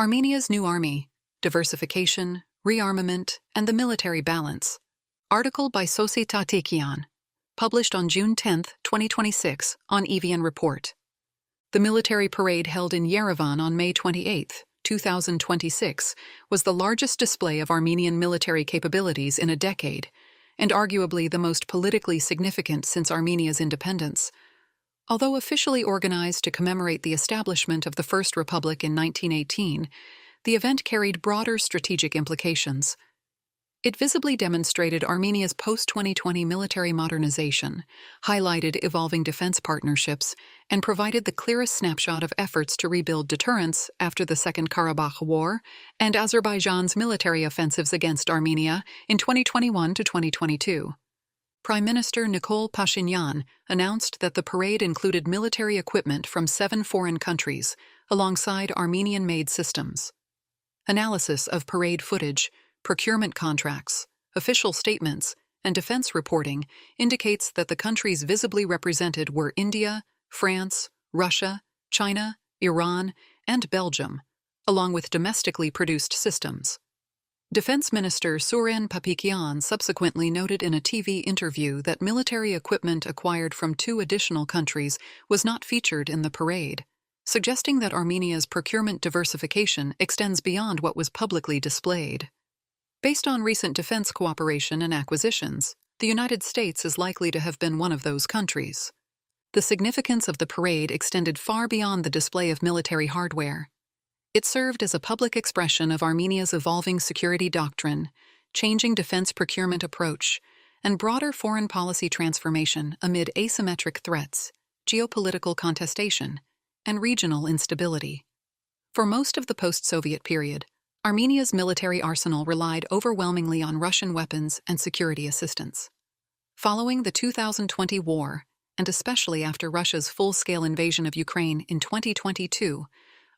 Armenia's New Army, Diversification, Rearmament, and the Military Balance. Article by Sossi Tatikyan. Published on June 10, 2026, on Yerevan Report. The military parade held in Yerevan on May 28, 2026, was the largest display of Armenian military capabilities in a decade, and arguably the most politically significant since Armenia's independence. Although officially organized to commemorate the establishment of the First Republic in 1918, the event carried broader strategic implications. It visibly demonstrated Armenia's post-2020 military modernization, highlighted evolving defense partnerships, and provided the clearest snapshot of efforts to rebuild deterrence after the Second Karabakh War and Azerbaijan's military offensives against Armenia in 2021 to 2022. Prime Minister Nikol Pashinyan announced that the parade included military equipment from 7 foreign countries, alongside Armenian-made systems. Analysis of parade footage, procurement contracts, official statements, and defense reporting indicates that the countries visibly represented were India, France, Russia, China, Iran, and Belgium, along with domestically produced systems. Defense Minister Sossi Tatikyan subsequently noted in a TV interview that military equipment acquired from 2 additional countries was not featured in the parade, suggesting that Armenia's procurement diversification extends beyond what was publicly displayed. Based on recent defense cooperation and acquisitions, the United States is likely to have been one of those countries. The significance of the parade extended far beyond the display of military hardware. It served as a public expression of Armenia's evolving security doctrine, changing defense procurement approach, and broader foreign policy transformation amid asymmetric threats, geopolitical contestation, and regional instability. For most of the post-Soviet period, Armenia's military arsenal relied overwhelmingly on Russian weapons and security assistance. Following the 2020 war, and especially after Russia's full-scale invasion of Ukraine in 2022,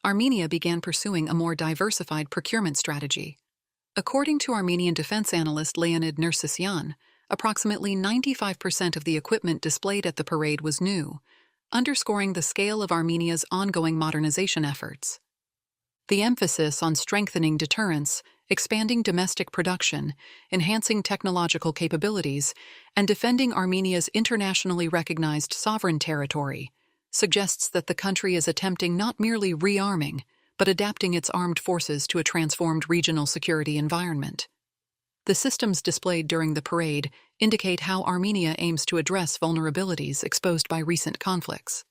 Armenia began pursuing a more diversified procurement strategy. According to Armenian defense analyst Leonid Nersesyan, approximately 95% of the equipment displayed at the parade was new, underscoring the scale of Armenia's ongoing modernization efforts. The emphasis on strengthening deterrence, expanding domestic production, enhancing technological capabilities, and defending Armenia's internationally recognized sovereign territory suggests that the country is attempting not merely rearming, but adapting its armed forces to a transformed regional security environment. The systems displayed during the parade indicate how Armenia aims to address vulnerabilities exposed by recent conflicts.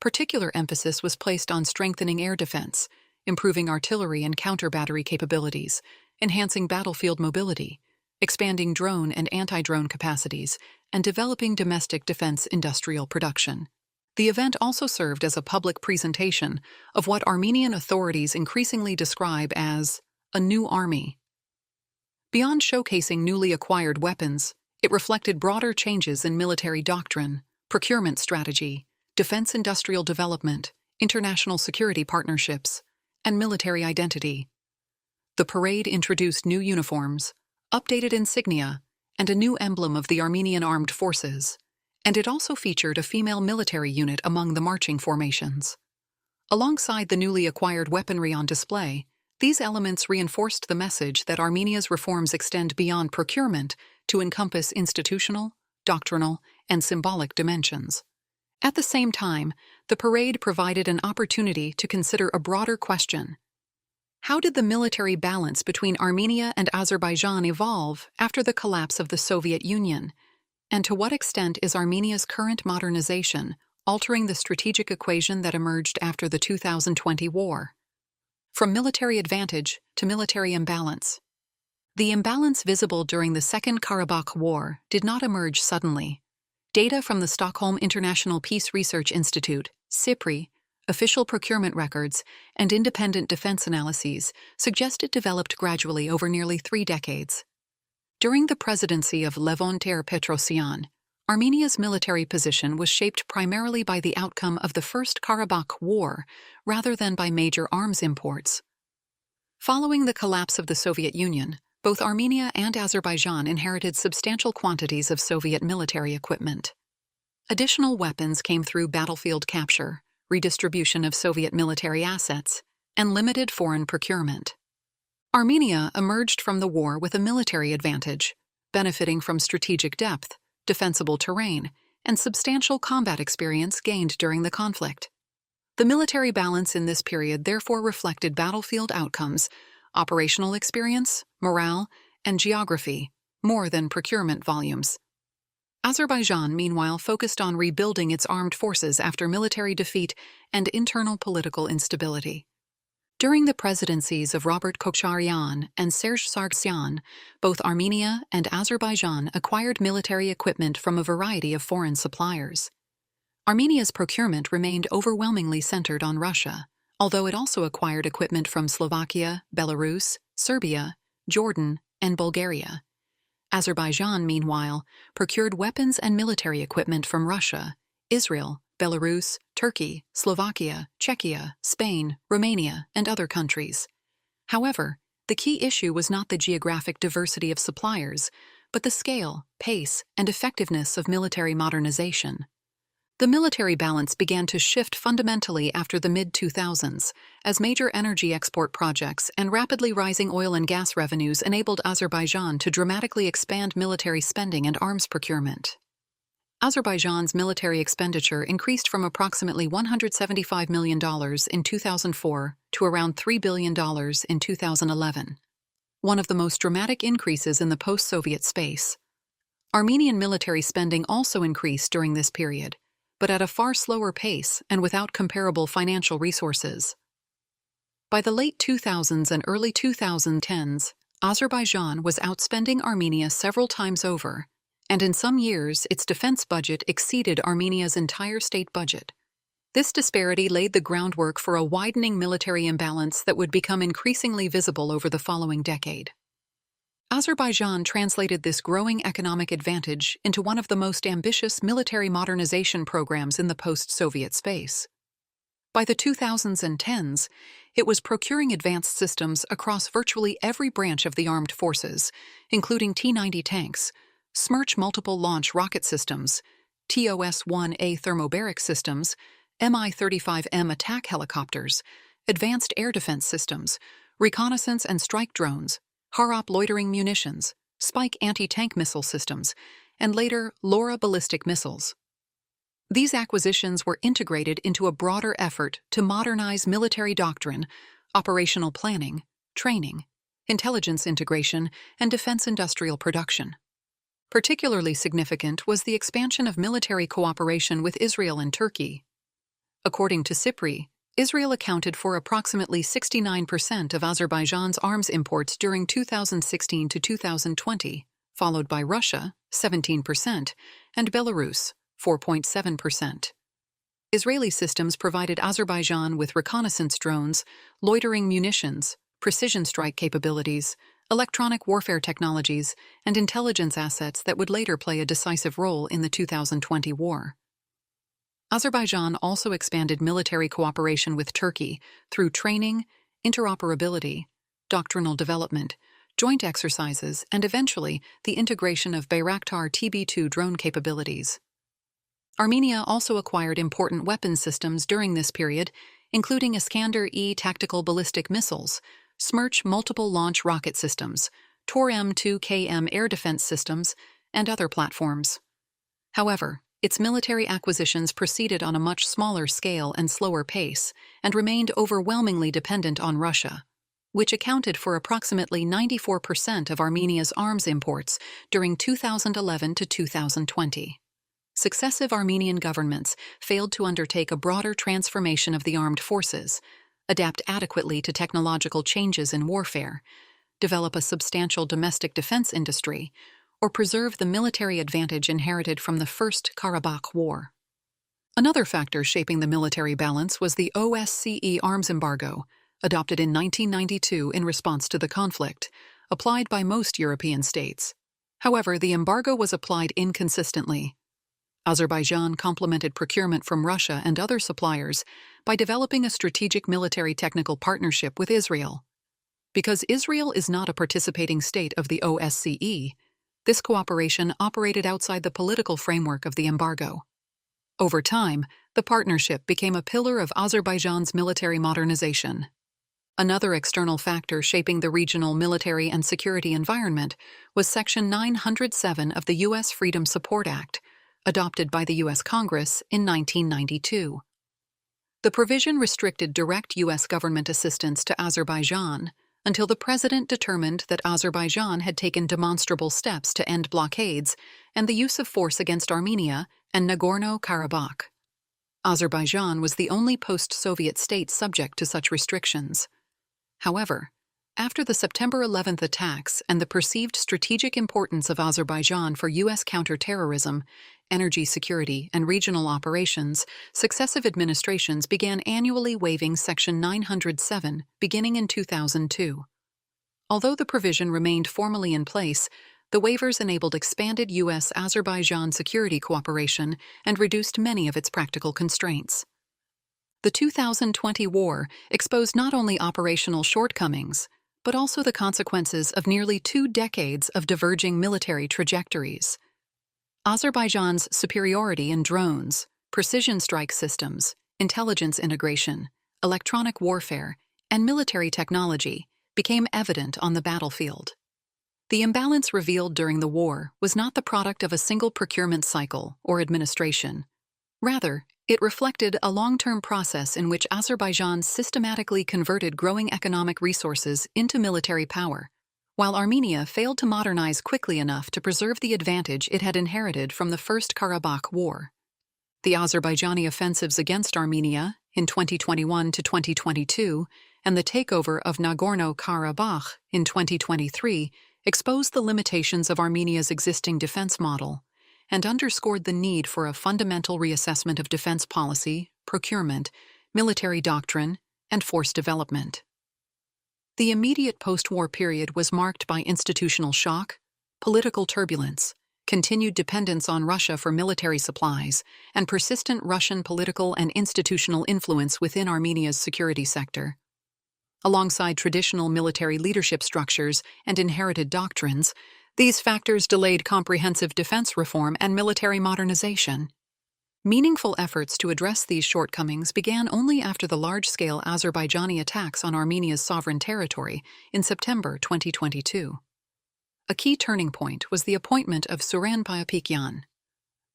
Particular emphasis was placed on strengthening air defense, improving artillery and counter-battery capabilities, enhancing battlefield mobility, expanding drone and anti-drone capacities, and developing domestic defense industrial production. The event also served as a public presentation of what Armenian authorities increasingly describe as a new army. Beyond showcasing newly acquired weapons, it reflected broader changes in military doctrine, procurement strategy, defense industrial development, international security partnerships, and military identity. The parade introduced new uniforms, updated insignia, and a new emblem of the Armenian Armed Forces, and it also featured a female military unit among the marching formations. Alongside the newly acquired weaponry on display, these elements reinforced the message that Armenia's reforms extend beyond procurement to encompass institutional, doctrinal, and symbolic dimensions. At the same time, the parade provided an opportunity to consider a broader question. How did the military balance between Armenia and Azerbaijan evolve after the collapse of the Soviet Union? And to what extent is Armenia's current modernization altering the strategic equation that emerged after the 2020 war? From military advantage to military imbalance. The imbalance visible during the Second Karabakh War did not emerge suddenly. Data from the Stockholm International Peace Research Institute, SIPRI, official procurement records, and independent defense analyses suggest it developed gradually over nearly 3 decades. During the presidency of Levon Ter-Petrosyan, Armenia's military position was shaped primarily by the outcome of the First Karabakh War rather than by major arms imports. Following the collapse of the Soviet Union, both Armenia and Azerbaijan inherited substantial quantities of Soviet military equipment. Additional weapons came through battlefield capture, redistribution of Soviet military assets, and limited foreign procurement. Armenia emerged from the war with a military advantage, benefiting from strategic depth, defensible terrain, and substantial combat experience gained during the conflict. The military balance in this period therefore reflected battlefield outcomes, operational experience, morale, and geography, more than procurement volumes. Azerbaijan, meanwhile, focused on rebuilding its armed forces after military defeat and internal political instability. During the presidencies of Robert Kocharian and Serge Sargsyan, both Armenia and Azerbaijan acquired military equipment from a variety of foreign suppliers. Armenia's procurement remained overwhelmingly centered on Russia, although it also acquired equipment from Slovakia, Belarus, Serbia, Jordan, and Bulgaria. Azerbaijan, meanwhile, procured weapons and military equipment from Russia, Israel, Belarus, Turkey, Slovakia, Czechia, Spain, Romania, and other countries. However, the key issue was not the geographic diversity of suppliers, but the scale, pace, and effectiveness of military modernization. The military balance began to shift fundamentally after the mid-2000s, as major energy export projects and rapidly rising oil and gas revenues enabled Azerbaijan to dramatically expand military spending and arms procurement. Azerbaijan's military expenditure increased from approximately $175 million in 2004 to around $3 billion in 2011, one of the most dramatic increases in the post-Soviet space. Armenian military spending also increased during this period, but at a far slower pace and without comparable financial resources. By the late 2000s and early 2010s, Azerbaijan was outspending Armenia several times over, and in some years its defense budget exceeded Armenia's entire state budget. This disparity laid the groundwork for a widening military imbalance that would become increasingly visible over the following decade. Azerbaijan translated this growing economic advantage into one of the most ambitious military modernization programs in the post-Soviet space. By the 2000s and 10s, it was procuring advanced systems across virtually every branch of the armed forces, including T-90 tanks, Smerch multiple launch rocket systems, TOS-1A thermobaric systems, Mi-35M attack helicopters, advanced air defense systems, reconnaissance and strike drones, Harop loitering munitions, Spike anti-tank missile systems, and later LoRa ballistic missiles. These acquisitions were integrated into a broader effort to modernize military doctrine, operational planning, training, intelligence integration, and defense industrial production. Particularly significant was the expansion of military cooperation with Israel and Turkey. According to SIPRI, Israel accounted for approximately 69% of Azerbaijan's arms imports during 2016 to 2020, followed by Russia, 17%, and Belarus, 4.7%. Israeli systems provided Azerbaijan with reconnaissance drones, loitering munitions, precision strike capabilities, electronic warfare technologies, and intelligence assets that would later play a decisive role in the 2020 war. Azerbaijan also expanded military cooperation with Turkey through training, interoperability, doctrinal development, joint exercises, and eventually the integration of Bayraktar TB2 drone capabilities. Armenia also acquired important weapons systems during this period, including Iskander-E tactical ballistic missiles, Smerch multiple launch rocket systems, Tor M2KM air defense systems, and other platforms. However, its military acquisitions proceeded on a much smaller scale and slower pace, and remained overwhelmingly dependent on Russia, which accounted for approximately 94% of Armenia's arms imports during 2011 to 2020. Successive Armenian governments failed to undertake a broader transformation of the armed forces, adapt adequately to technological changes in warfare, develop a substantial domestic defense industry, or preserve the military advantage inherited from the First Karabakh War. Another factor shaping the military balance was the OSCE arms embargo, adopted in 1992 in response to the conflict, applied by most European states. However, the embargo was applied inconsistently. Azerbaijan complemented procurement from Russia and other suppliers by developing a strategic military technical partnership with Israel. Because Israel is not a participating state of the OSCE, this cooperation operated outside the political framework of the embargo. Over time, the partnership became a pillar of Azerbaijan's military modernization. Another external factor shaping the regional military and security environment was Section 907 of the U.S. Freedom Support Act, adopted by the U.S. Congress in 1992. The provision restricted direct U.S. government assistance to Azerbaijan until the president determined that Azerbaijan had taken demonstrable steps to end blockades and the use of force against Armenia and Nagorno-Karabakh. Azerbaijan was the only post-Soviet state subject to such restrictions. However, after the September 11th attacks and the perceived strategic importance of Azerbaijan for U.S. counterterrorism, energy security, and regional operations, successive administrations began annually waiving Section 907, beginning in 2002. Although the provision remained formally in place, the waivers enabled expanded U.S.-Azerbaijan security cooperation and reduced many of its practical constraints. The 2020 war exposed not only operational shortcomings, but also the consequences of nearly 2 decades of diverging military trajectories. Azerbaijan's superiority in drones, precision strike systems, intelligence integration, electronic warfare, and military technology became evident on the battlefield. The imbalance revealed during the war was not the product of a single procurement cycle or administration. Rather, it reflected a long-term process in which Azerbaijan systematically converted growing economic resources into military power, while Armenia failed to modernize quickly enough to preserve the advantage it had inherited from the First Karabakh War. The Azerbaijani offensives against Armenia in 2021 to 2022 and the takeover of Nagorno-Karabakh in 2023 exposed the limitations of Armenia's existing defense model and underscored the need for a fundamental reassessment of defense policy, procurement, military doctrine, and force development. The immediate post-war period was marked by institutional shock, political turbulence, continued dependence on Russia for military supplies, and persistent Russian political and institutional influence within Armenia's security sector. Alongside traditional military leadership structures and inherited doctrines, these factors delayed comprehensive defense reform and military modernization. Meaningful efforts to address these shortcomings began only after the large-scale Azerbaijani attacks on Armenia's sovereign territory in September 2022. A key turning point was the appointment of Sossi Tatikyan,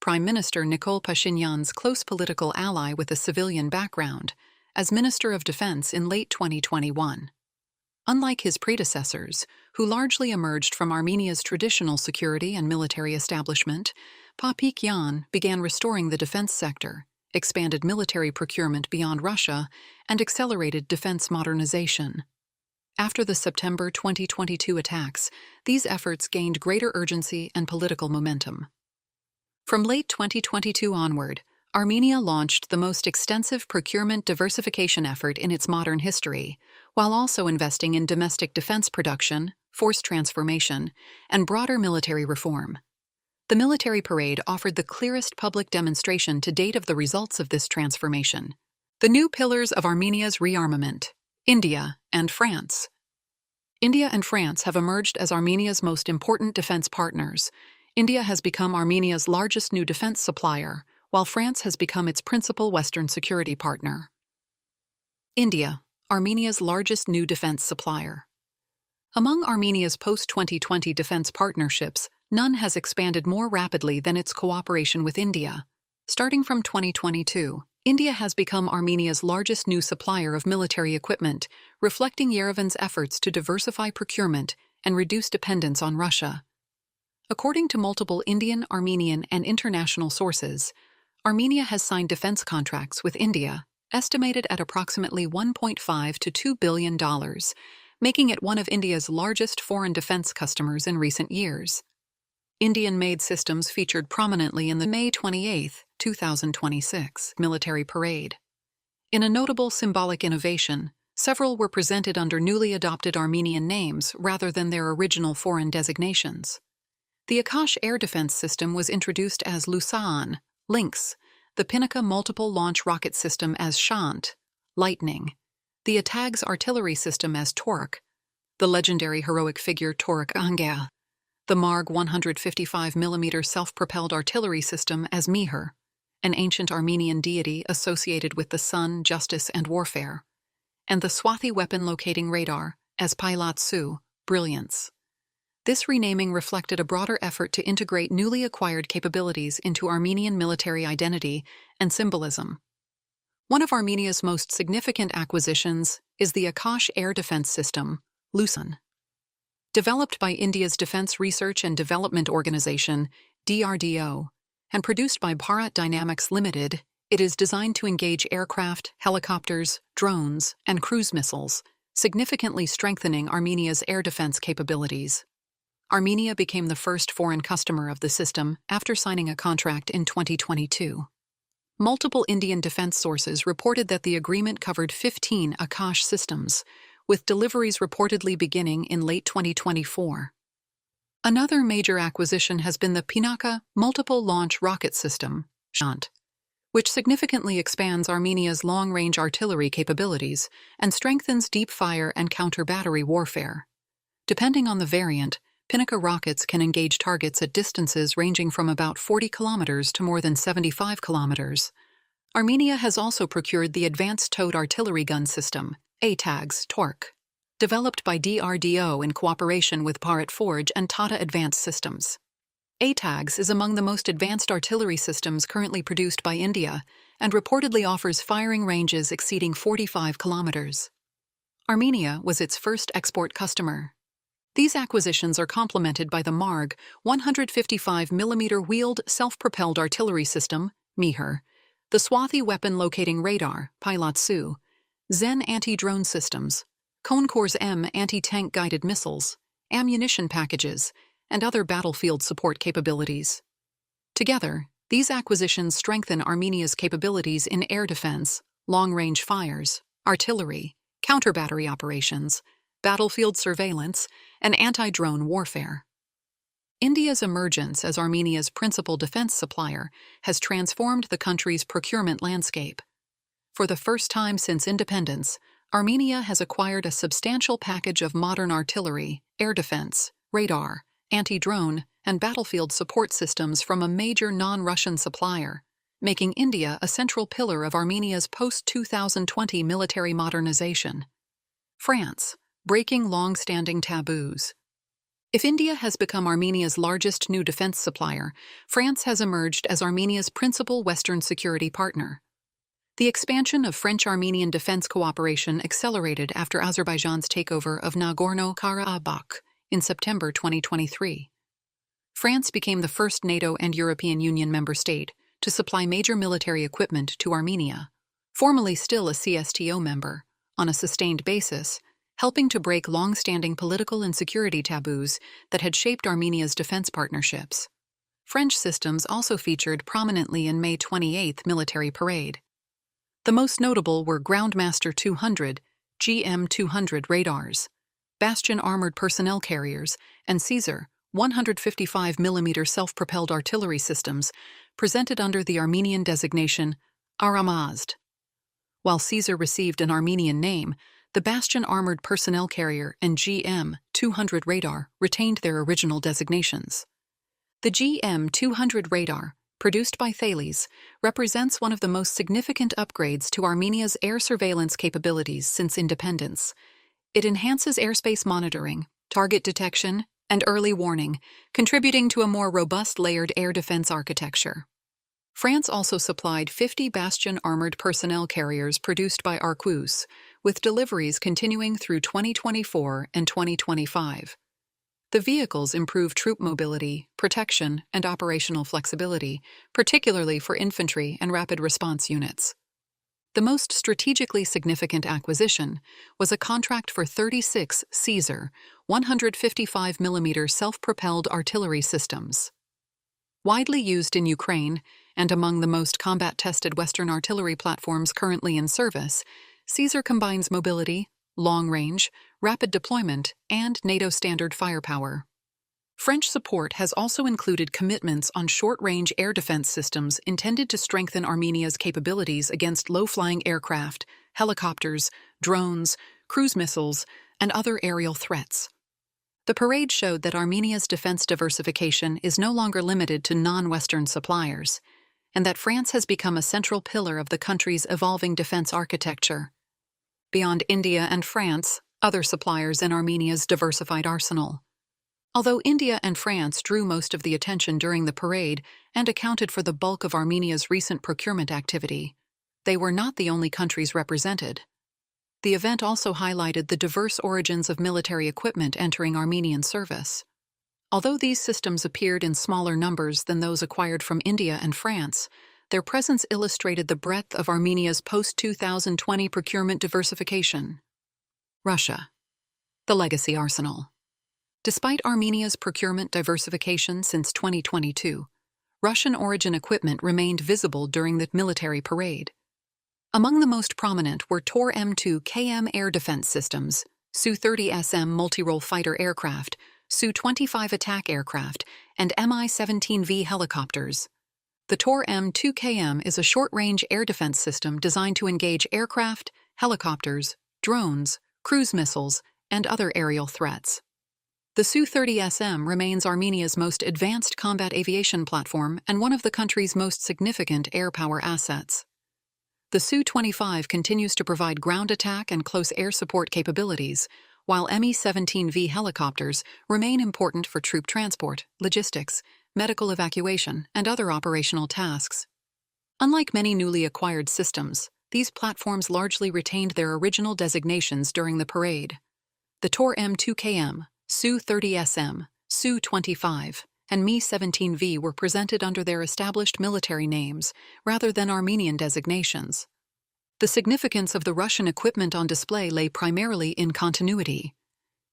Prime Minister Nikol Pashinyan's close political ally with a civilian background, as Minister of Defense in late 2021. Unlike his predecessors, who largely emerged from Armenia's traditional security and military establishment, Tatikyan began restoring the defense sector, expanded military procurement beyond Russia, and accelerated defense modernization. After the September 2022 attacks, these efforts gained greater urgency and political momentum. From late 2022 onward, Armenia launched the most extensive procurement diversification effort in its modern history, while also investing in domestic defense production, force transformation, and broader military reform. The military parade offered the clearest public demonstration to date of the results of this transformation. The new pillars of Armenia's rearmament: India and France. India and France have emerged as Armenia's most important defense partners. India has become Armenia's largest new defense supplier, while France has become its principal Western security partner. India, Armenia's largest new defense supplier. Among Armenia's post-2020 defense partnerships, none has expanded more rapidly than its cooperation with India. Starting from 2022, India has become Armenia's largest new supplier of military equipment, reflecting Yerevan's efforts to diversify procurement and reduce dependence on Russia. According to multiple Indian, Armenian, and international sources, Armenia has signed defense contracts with India, estimated at approximately $1.5 to $2 billion, making it one of India's largest foreign defense customers in recent years. Indian-made systems featured prominently in the May 28, 2026 military parade. In a notable symbolic innovation, several were presented under newly adopted Armenian names rather than their original foreign designations. The Akash air defense system was introduced as Lusaan, Lynx, the Pinaka multiple launch rocket system as Shant, Lightning, the Atag's artillery system as Tork, the legendary heroic figure Tork Angel, the Marg 155mm self-propelled artillery system as Mihir, an ancient Armenian deity associated with the sun, justice, and warfare, and the Swathi Weapon Locating Radar as Pilot Su, Brilliance. This renaming reflected a broader effort to integrate newly acquired capabilities into Armenian military identity and symbolism. One of Armenia's most significant acquisitions is the Akash Air Defense System, LUSAN. Developed by India's Defense Research and Development Organization, DRDO, and produced by Bharat Dynamics Limited, it is designed to engage aircraft, helicopters, drones, and cruise missiles, significantly strengthening Armenia's air defense capabilities. Armenia became the first foreign customer of the system after signing a contract in 2022. Multiple Indian defense sources reported that the agreement covered 15 Akash systems, with deliveries reportedly beginning in late 2024. Another major acquisition has been the Pinaka Multiple Launch Rocket System, SHANT, which significantly expands Armenia's long-range artillery capabilities and strengthens deep-fire and counter-battery warfare. Depending on the variant, Pinaka rockets can engage targets at distances ranging from about 40 kilometers to more than 75 kilometers. Armenia has also procured the Advanced Towed Artillery Gun System, ATAGS TORC, developed by DRDO in cooperation with Bharat Forge and Tata Advanced Systems. ATAGS is among the most advanced artillery systems currently produced by India and reportedly offers firing ranges exceeding 45 kilometers. Armenia was its first export customer. These acquisitions are complemented by the MARG 155mm Wheeled Self-Propelled Artillery System, MIHR, the Swathi Weapon Locating Radar, Pilot Su, Zen Anti-Drone Systems, Concours M Anti-Tank Guided Missiles, ammunition packages, and other battlefield support capabilities. Together, these acquisitions strengthen Armenia's capabilities in air defense, long-range fires, artillery, counter-battery operations, battlefield surveillance, and anti-drone warfare. India's emergence as Armenia's principal defense supplier has transformed the country's procurement landscape. For the first time since independence, Armenia has acquired a substantial package of modern artillery, air defense, radar, anti-drone, and battlefield support systems from a major non-Russian supplier, making India a central pillar of Armenia's post-2020 military modernization. France, breaking long-standing taboos. If India has become Armenia's largest new defense supplier, France has emerged as Armenia's principal Western security partner. The expansion of French-Armenian defense cooperation accelerated after Azerbaijan's takeover of Nagorno-Karabakh in September 2023. France became the first NATO and European Union member state to supply major military equipment to Armenia, formerly still a CSTO member, on a sustained basis, helping to break long-standing political and security taboos that had shaped Armenia's defense partnerships. French systems also featured prominently in May 28th military parade. The most notable were Groundmaster 200, GM-200 radars, Bastion armored personnel carriers, and Caesar 155mm self-propelled artillery systems, presented under the Armenian designation Aramazd. While Caesar received an Armenian name, the Bastion armored personnel carrier and GM-200 radar retained their original designations. The GM-200 radar, produced by Thales, represents one of the most significant upgrades to Armenia's air surveillance capabilities since independence. It enhances airspace monitoring, target detection, and early warning, contributing to a more robust layered air defense architecture. France also supplied 50 Bastion armored personnel carriers produced by Arquus, with deliveries continuing through 2024 and 2025. The vehicles improve troop mobility, protection, and operational flexibility, particularly for infantry and rapid response units. The most strategically significant acquisition was a contract for 36 Caesar 155mm self-propelled artillery systems. Widely used in Ukraine and among the most combat-tested Western artillery platforms currently in service, Caesar combines mobility, long-range, rapid deployment, and NATO standard firepower. French support has also included commitments on short-range air defense systems intended to strengthen Armenia's capabilities against low-flying aircraft, helicopters, drones, cruise missiles, and other aerial threats. The parade showed that Armenia's defense diversification is no longer limited to non-Western suppliers, and that France has become a central pillar of the country's evolving defense architecture. beyond India and France, other suppliers in Armenia's diversified arsenal. Although India and France drew most of the attention during the parade and accounted for the bulk of Armenia's recent procurement activity, they were not the only countries represented. The event also highlighted the diverse origins of military equipment entering Armenian service. Although these systems appeared in smaller numbers than those acquired from India and France, their presence illustrated the breadth of Armenia's post-2020 procurement diversification. Russia. The legacy arsenal. Despite Armenia's procurement diversification since 2022, Russian-origin equipment remained visible during the military parade. Among the most prominent were Tor-M2KM air defense systems, Su-30SM multi-role fighter aircraft, Su-25 attack aircraft, and Mi-17V helicopters. The Tor-M2KM is a short-range air defense system designed to engage aircraft, helicopters, drones, cruise missiles, and other aerial threats. The Su-30SM remains Armenia's most advanced combat aviation platform and one of the country's most significant air power assets. The Su-25 continues to provide ground attack and close air support capabilities, while Mi-17V helicopters remain important for troop transport, logistics, medical evacuation, and other operational tasks. Unlike many newly acquired systems, these platforms largely retained their original designations during the parade. The Tor-M2KM, Su-30SM, Su-25, and Mi-17V were presented under their established military names rather than Armenian designations. The significance of the Russian equipment on display lay primarily in continuity.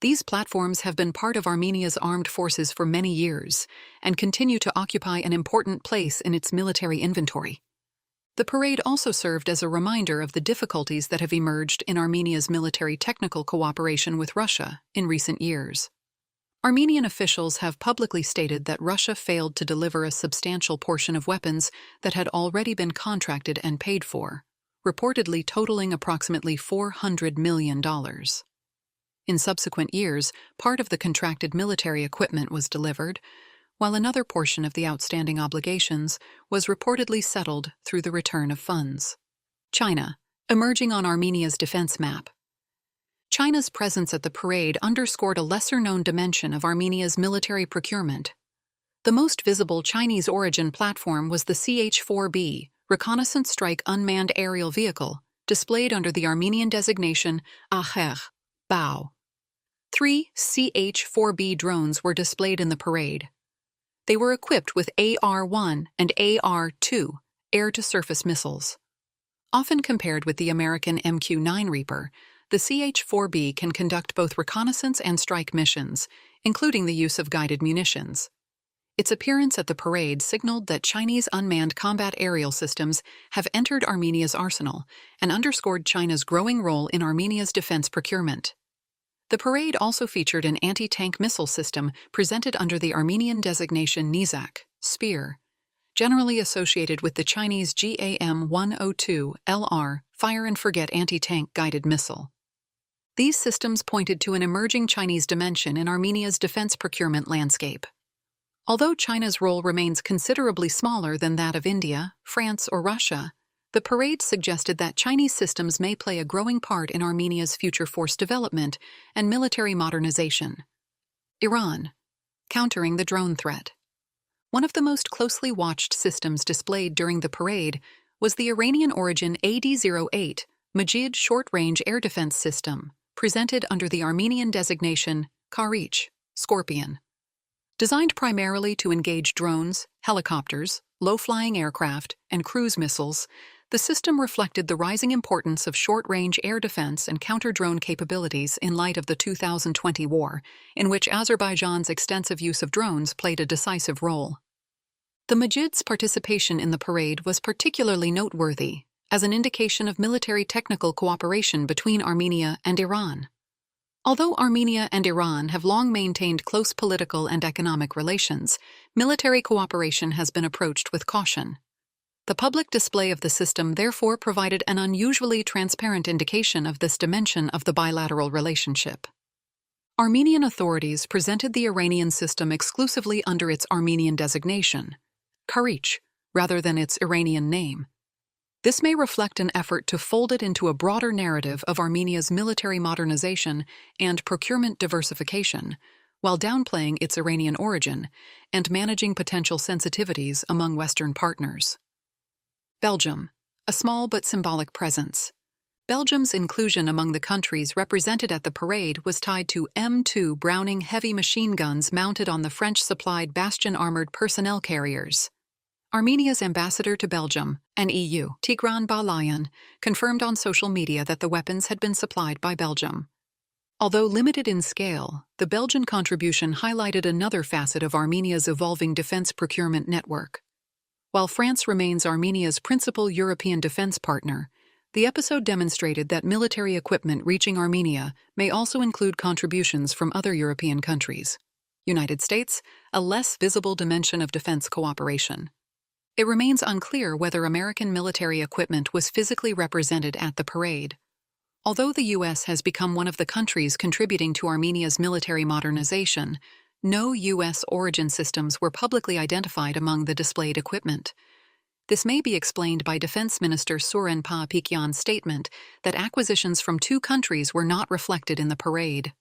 These platforms have been part of Armenia's armed forces for many years and continue to occupy an important place in its military inventory. The parade also served as a reminder of the difficulties that have emerged in Armenia's military technical cooperation with Russia in recent years. Armenian officials have publicly stated that Russia failed to deliver a substantial portion of weapons that had already been contracted and paid for, reportedly totaling approximately $400 million. In subsequent years, part of the contracted military equipment was delivered, while another portion of the outstanding obligations was reportedly settled through the return of funds. China, emerging on Armenia's defense map. China's presence at the parade underscored a lesser-known dimension of Armenia's military procurement. The most visible Chinese-origin platform was the CH-4B, Reconnaissance Strike Unmanned Aerial Vehicle, displayed under the Armenian designation Aher, Bao. 3 CH-4B drones were displayed in the parade. They were equipped with AR-1 and AR-2 air-to-surface missiles. Often compared with the American MQ-9 Reaper, the CH-4B can conduct both reconnaissance and strike missions, including the use of guided munitions. Its appearance at the parade signaled that Chinese unmanned combat aerial systems have entered Armenia's arsenal and underscored China's growing role in Armenia's defense procurement. The parade also featured an anti-tank missile system presented under the Armenian designation Nizak, Spear, generally associated with the Chinese GAM-102LR fire-and-forget anti-tank guided missile. These systems pointed to an emerging Chinese dimension in Armenia's defense procurement landscape. Although China's role remains considerably smaller than that of India, France, or Russia, the parade suggested that Chinese systems may play a growing part in Armenia's future force development and military modernization. Iran, countering the drone threat. One of the most closely watched systems displayed during the parade was the Iranian-origin AD-08 Majid short-range air defense system, presented under the Armenian designation Karich, Scorpion. Designed primarily to engage drones, helicopters, low-flying aircraft, and cruise missiles, the system reflected the rising importance of short-range air defense and counter-drone capabilities in light of the 2020 war, in which Azerbaijan's extensive use of drones played a decisive role. The Majid's participation in the parade was particularly noteworthy, as an indication of military technical cooperation between Armenia and Iran. Although Armenia and Iran have long maintained close political and economic relations, military cooperation has been approached with caution. The public display of the system therefore provided an unusually transparent indication of this dimension of the bilateral relationship. Armenian authorities presented the Iranian system exclusively under its Armenian designation, Karich, rather than its Iranian name. This may reflect an effort to fold it into a broader narrative of Armenia's military modernization and procurement diversification, while downplaying its Iranian origin and managing potential sensitivities among Western partners. Belgium, a small but symbolic presence. Belgium's inclusion among the countries represented at the parade was tied to M2 Browning heavy machine guns mounted on the French-supplied Bastion armored personnel carriers. Armenia's ambassador to Belgium and EU, Tigran Balayan, confirmed on social media that the weapons had been supplied by Belgium. Although limited in scale, the Belgian contribution highlighted another facet of Armenia's evolving defense procurement network. While France remains Armenia's principal European defense partner, the episode demonstrated that military equipment reaching Armenia may also include contributions from other European countries. United States, a less visible dimension of defense cooperation. It remains unclear whether American military equipment was physically represented at the parade. Although the U.S. has become one of the countries contributing to Armenia's military modernization, no U.S. origin systems were publicly identified among the displayed equipment. This may be explained by Defense Minister Sossi Tatikyan's statement that acquisitions from two countries were not reflected in the parade.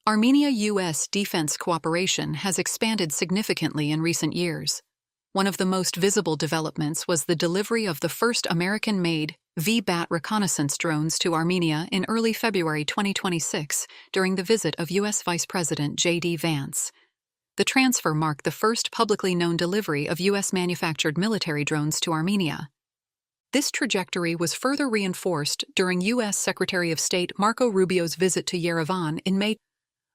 Armenia-U.S. defense cooperation has expanded significantly in recent years. One of the most visible developments was the delivery of the first American-made V-BAT reconnaissance drones to Armenia in early February 2026 during the visit of U.S. Vice President J.D. Vance. The transfer marked the first publicly known delivery of U.S.-manufactured military drones to Armenia. This trajectory was further reinforced during U.S. Secretary of State Marco Rubio's visit to Yerevan in May.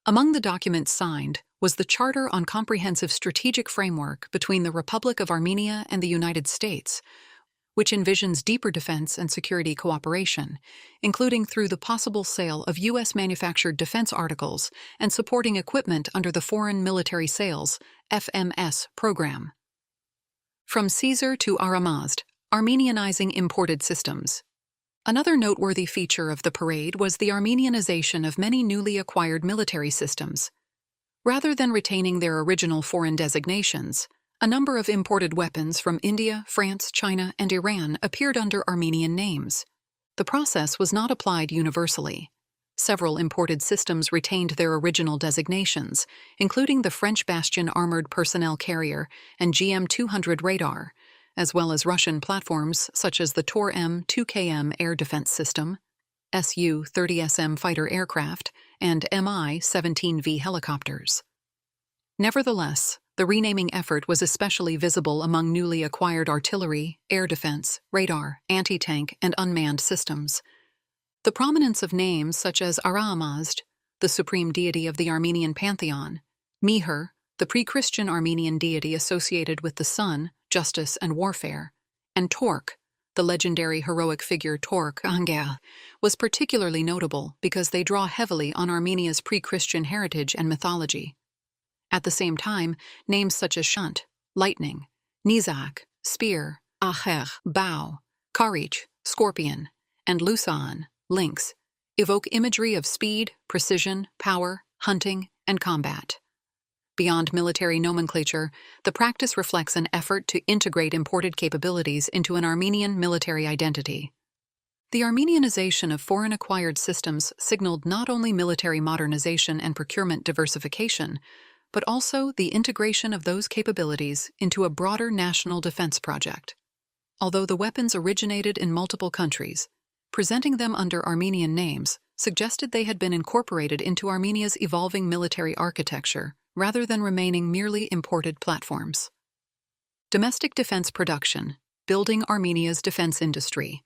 Among the documents signed was the Charter on Comprehensive Strategic Framework between the Republic of Armenia and the United States, which envisions deeper defense and security cooperation, including through the possible sale of U.S.-manufactured defense articles and supporting equipment under the Foreign Military Sales (FMS) program. From Caesar to Aramazd, Armenianizing imported systems. Another noteworthy feature of the parade was the Armenianization of many newly acquired military systems. Rather than retaining their original foreign designations, a number of imported weapons from India, France, China, and Iran appeared under Armenian names. The process was not applied universally. Several imported systems retained their original designations, including the French Bastion armored personnel carrier and GM-200 radar, as well as Russian platforms such as the Tor-M-2KM air defense system, Su-30SM fighter aircraft, and Mi-17V helicopters. Nevertheless, the renaming effort was especially visible among newly acquired artillery, air defense, radar, anti-tank, and unmanned systems. The prominence of names such as Aramazd, the supreme deity of the Armenian pantheon, Mihir, the pre-Christian Armenian deity associated with the sun, justice, and warfare, and Tork, the legendary heroic figure Tork Angel, was particularly notable because they draw heavily on Armenia's pre-Christian heritage and mythology. At the same time, names such as Shunt, lightning, Nizak, spear, Acher, bow, Karich, scorpion, and Lusan, lynx, evoke imagery of speed, precision, power, hunting, and combat. Beyond military nomenclature, the practice reflects an effort to integrate imported capabilities into an Armenian military identity. The Armenianization of foreign-acquired systems signaled not only military modernization and procurement diversification, but also the integration of those capabilities into a broader national defense project. Although the weapons originated in multiple countries, presenting them under Armenian names suggested they had been incorporated into Armenia's evolving military architecture rather than remaining merely imported platforms. Domestic defense production, building Armenia's defense industry.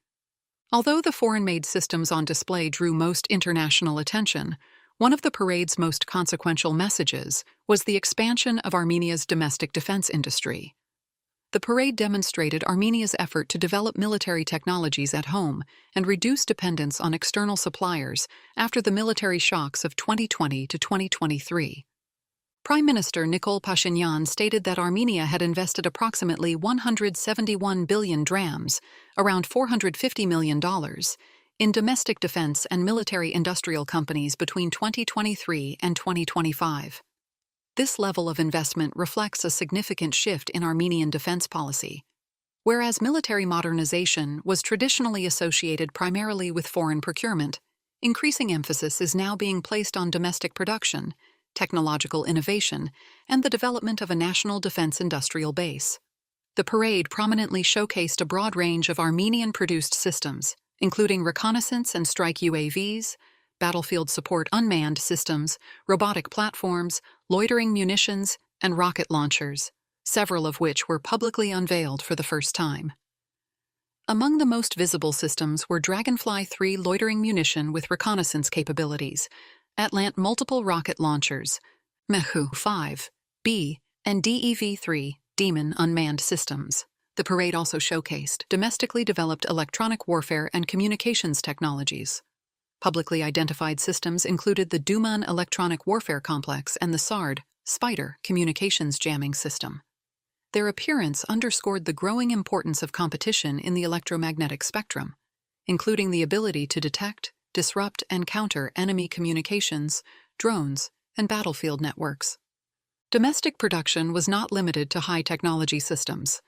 Although the foreign-made systems on display drew most international attention, one of the parade's most consequential messages was the expansion of Armenia's domestic defense industry. The parade demonstrated Armenia's effort to develop military technologies at home and reduce dependence on external suppliers after the military shocks of 2020 to 2023. Prime Minister Nikol Pashinyan stated that Armenia had invested approximately 171 billion drams, around $450 million, in domestic defense and military industrial companies between 2023 and 2025. This level of investment reflects a significant shift in Armenian defense policy. Whereas military modernization was traditionally associated primarily with foreign procurement, increasing emphasis is now being placed on domestic production, technological innovation, and the development of a national defense industrial base. The parade prominently showcased a broad range of Armenian-produced systems, including reconnaissance and strike UAVs, battlefield support unmanned systems, robotic platforms, loitering munitions, and rocket launchers, several of which were publicly unveiled for the first time. Among the most visible systems were Dragonfly 3 loitering munition with reconnaissance capabilities, Atlant multiple rocket launchers, Mehu 5, B, and DEV-3 Demon unmanned systems. The parade also showcased domestically developed electronic warfare and communications technologies. Publicly identified systems included the Duman electronic warfare complex and the SARD Spider communications jamming system. Their appearance underscored the growing importance of competition in the electromagnetic spectrum, including the ability to detect, disrupt, and counter enemy communications, drones, and battlefield networks. Domestic production was not limited to high-technology systems.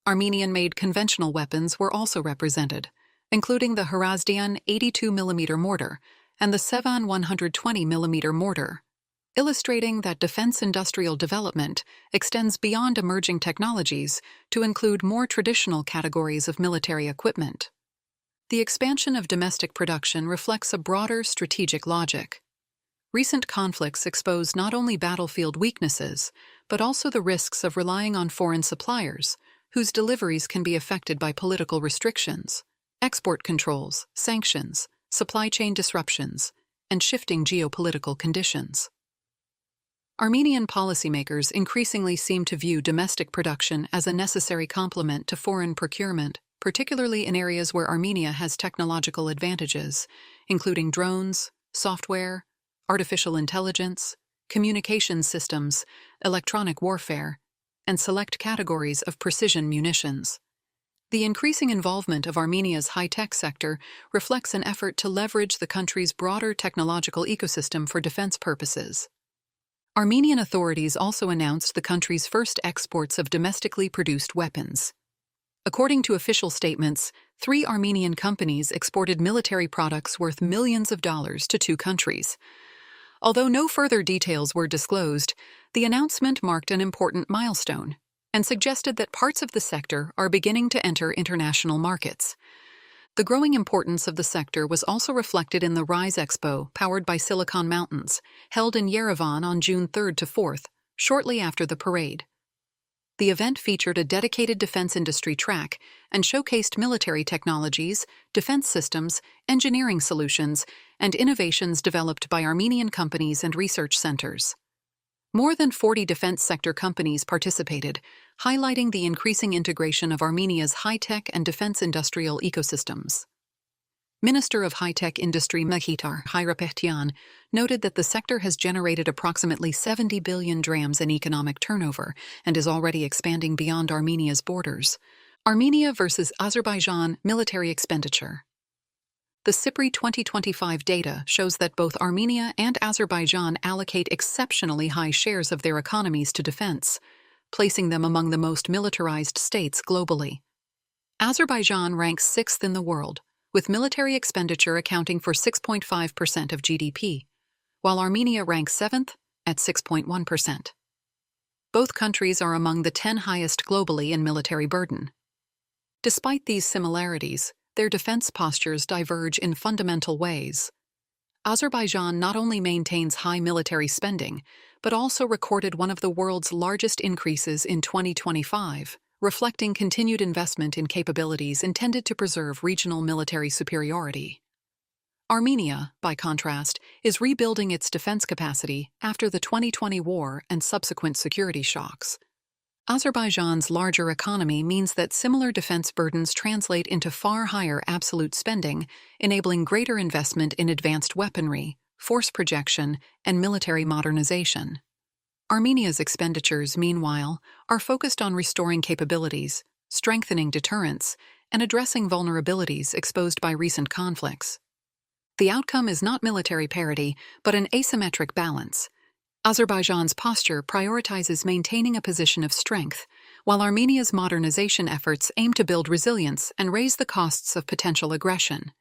Armenian-made conventional weapons were also represented, including the Harazdian 82mm mortar and the Sevan 120mm mortar, illustrating that defense industrial development extends beyond emerging technologies to include more traditional categories of military equipment. The expansion of domestic production reflects a broader strategic logic. Recent conflicts expose not only battlefield weaknesses, but also the risks of relying on foreign suppliers, whose deliveries can be affected by political restrictions, export controls, sanctions, supply chain disruptions, and shifting geopolitical conditions. Armenian policymakers increasingly seem to view domestic production as a necessary complement to foreign procurement, particularly in areas where Armenia has technological advantages, including drones, software, artificial intelligence, communications systems, electronic warfare, and select categories of precision munitions. The increasing involvement of Armenia's high-tech sector reflects an effort to leverage the country's broader technological ecosystem for defense purposes. Armenian authorities also announced the country's first exports of domestically produced weapons. According to official statements, 3 Armenian companies exported military products worth millions of dollars to 2 countries. Although no further details were disclosed, the announcement marked an important milestone and suggested that parts of the sector are beginning to enter international markets. The growing importance of the sector was also reflected in the Rise Expo, powered by Silicon Mountains, held in Yerevan on June 3rd to 4th, shortly after the parade. The event featured a dedicated defense industry track and showcased military technologies, defense systems, engineering solutions, and innovations developed by Armenian companies and research centers. More than 40 defense sector companies participated, highlighting the increasing integration of Armenia's high-tech and defense industrial ecosystems. Minister of High-Tech Industry Sossi Tatikyan noted that the sector has generated approximately 70 billion drams in economic turnover and is already expanding beyond Armenia's borders. Armenia versus Azerbaijan military expenditure. The SIPRI 2025 data shows that both Armenia and Azerbaijan allocate exceptionally high shares of their economies to defense, placing them among the most militarized states globally. Azerbaijan ranks 6th in the world, with military expenditure accounting for 6.5% of GDP, while Armenia ranks 7th at 6.1%. Both countries are among the 10 highest globally in military burden. Despite these similarities, their defense postures diverge in fundamental ways. Azerbaijan not only maintains high military spending, but also recorded one of the world's largest increases in 2025, reflecting continued investment in capabilities intended to preserve regional military superiority. Armenia, by contrast, is rebuilding its defense capacity after the 2020 war and subsequent security shocks. Azerbaijan's larger economy means that similar defense burdens translate into far higher absolute spending, enabling greater investment in advanced weaponry, force projection, and military modernization. Armenia's expenditures, meanwhile, are focused on restoring capabilities, strengthening deterrence, and addressing vulnerabilities exposed by recent conflicts. The outcome is not military parity, but an asymmetric balance. Azerbaijan's posture prioritizes maintaining a position of strength, while Armenia's modernization efforts aim to build resilience and raise the costs of potential aggression.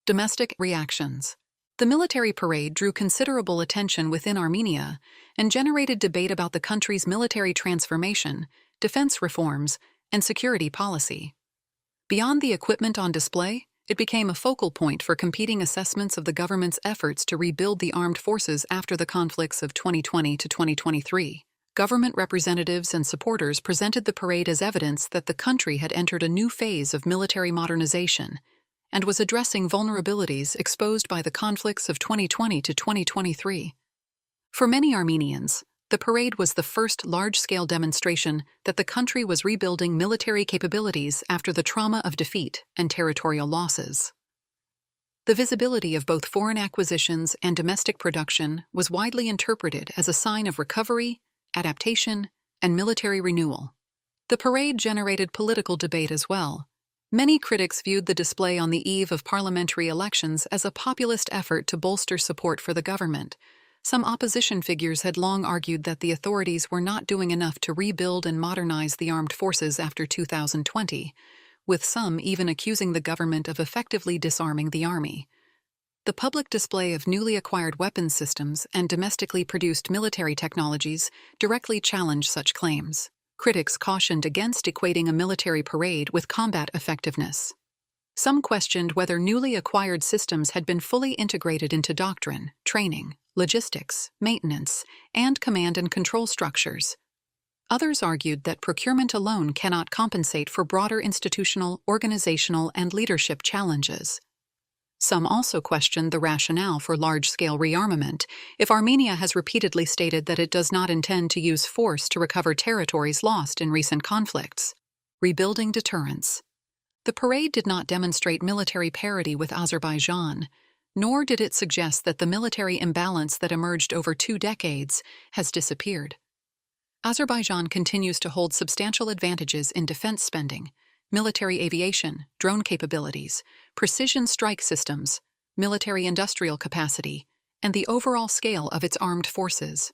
Domestic reactions. The military parade drew considerable attention within Armenia and generated debate about the country's military transformation, defense reforms, and security policy. Beyond the equipment on display, it became a focal point for competing assessments of the government's efforts to rebuild the armed forces after the conflicts of 2020 to 2023. Government representatives and supporters presented the parade as evidence that the country had entered a new phase of military modernization and was addressing vulnerabilities exposed by the conflicts of 2020 to 2023. For many Armenians, the parade was the first large-scale demonstration that the country was rebuilding military capabilities after the trauma of defeat and territorial losses. The visibility of both foreign acquisitions and domestic production was widely interpreted as a sign of recovery, adaptation, and military renewal. The parade generated political debate as well. Many critics viewed the display on the eve of parliamentary elections as a populist effort to bolster support for the government. Some opposition figures had long argued that the authorities were not doing enough to rebuild and modernize the armed forces after 2020, with some even accusing the government of effectively disarming the army. The public display of newly acquired weapons systems and domestically produced military technologies directly challenged such claims. Critics cautioned against equating a military parade with combat effectiveness. Some questioned whether newly acquired systems had been fully integrated into doctrine, training, logistics, maintenance, and command and control structures. Others argued that procurement alone cannot compensate for broader institutional, organizational, and leadership challenges. Some also questioned the rationale for large-scale rearmament if Armenia has repeatedly stated that it does not intend to use force to recover territories lost in recent conflicts. Rebuilding deterrence. The parade did not demonstrate military parity with Azerbaijan, nor did it suggest that the military imbalance that emerged over 2 decades has disappeared. Azerbaijan continues to hold substantial advantages in defense spending, military aviation, drone capabilities, precision strike systems, military industrial capacity, and the overall scale of its armed forces.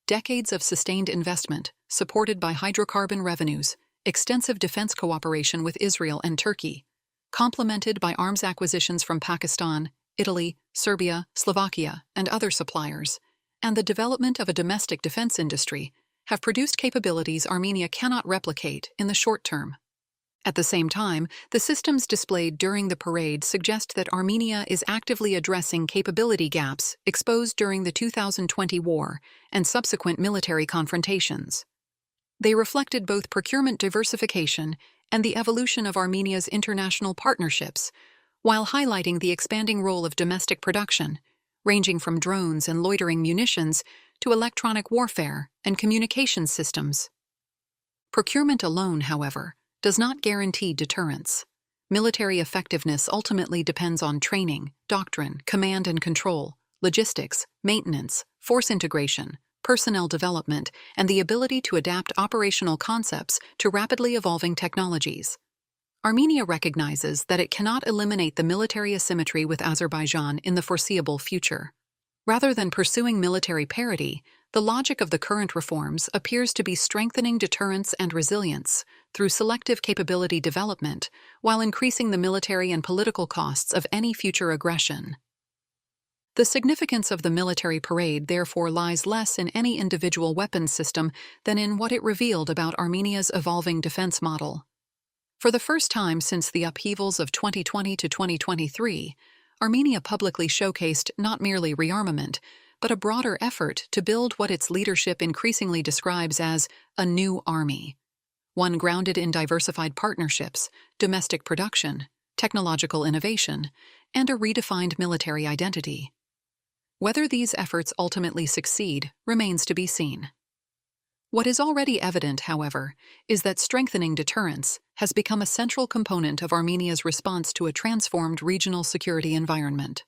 Decades of sustained investment, supported by hydrocarbon revenues, extensive defense cooperation with Israel and Turkey, complemented by arms acquisitions from Pakistan, Italy, Serbia, Slovakia, and other suppliers, and the development of a domestic defense industry, have produced capabilities Armenia cannot replicate in the short term. At the same time, the systems displayed during the parade suggest that Armenia is actively addressing capability gaps exposed during the 2020 war and subsequent military confrontations. They reflected both procurement diversification and the evolution of Armenia's international partnerships, while highlighting the expanding role of domestic production, ranging from drones and loitering munitions to electronic warfare and communications systems. Procurement alone, however, does not guarantee deterrence. Military effectiveness ultimately depends on training, doctrine, command and control, logistics, maintenance, force integration, personnel development, and the ability to adapt operational concepts to rapidly evolving technologies. Armenia recognizes that it cannot eliminate the military asymmetry with Azerbaijan in the foreseeable future. Rather than pursuing military parity, the logic of the current reforms appears to be strengthening deterrence and resilience through selective capability development while increasing the military and political costs of any future aggression. The significance of the military parade therefore lies less in any individual weapons system than in what it revealed about Armenia's evolving defense model. For the first time since the upheavals of 2020 to 2023, Armenia publicly showcased not merely rearmament, but a broader effort to build what its leadership increasingly describes as a new army, one grounded in diversified partnerships, domestic production, technological innovation, and a redefined military identity. Whether these efforts ultimately succeed remains to be seen. What is already evident, however, is that strengthening deterrence has become a central component of Armenia's response to a transformed regional security environment.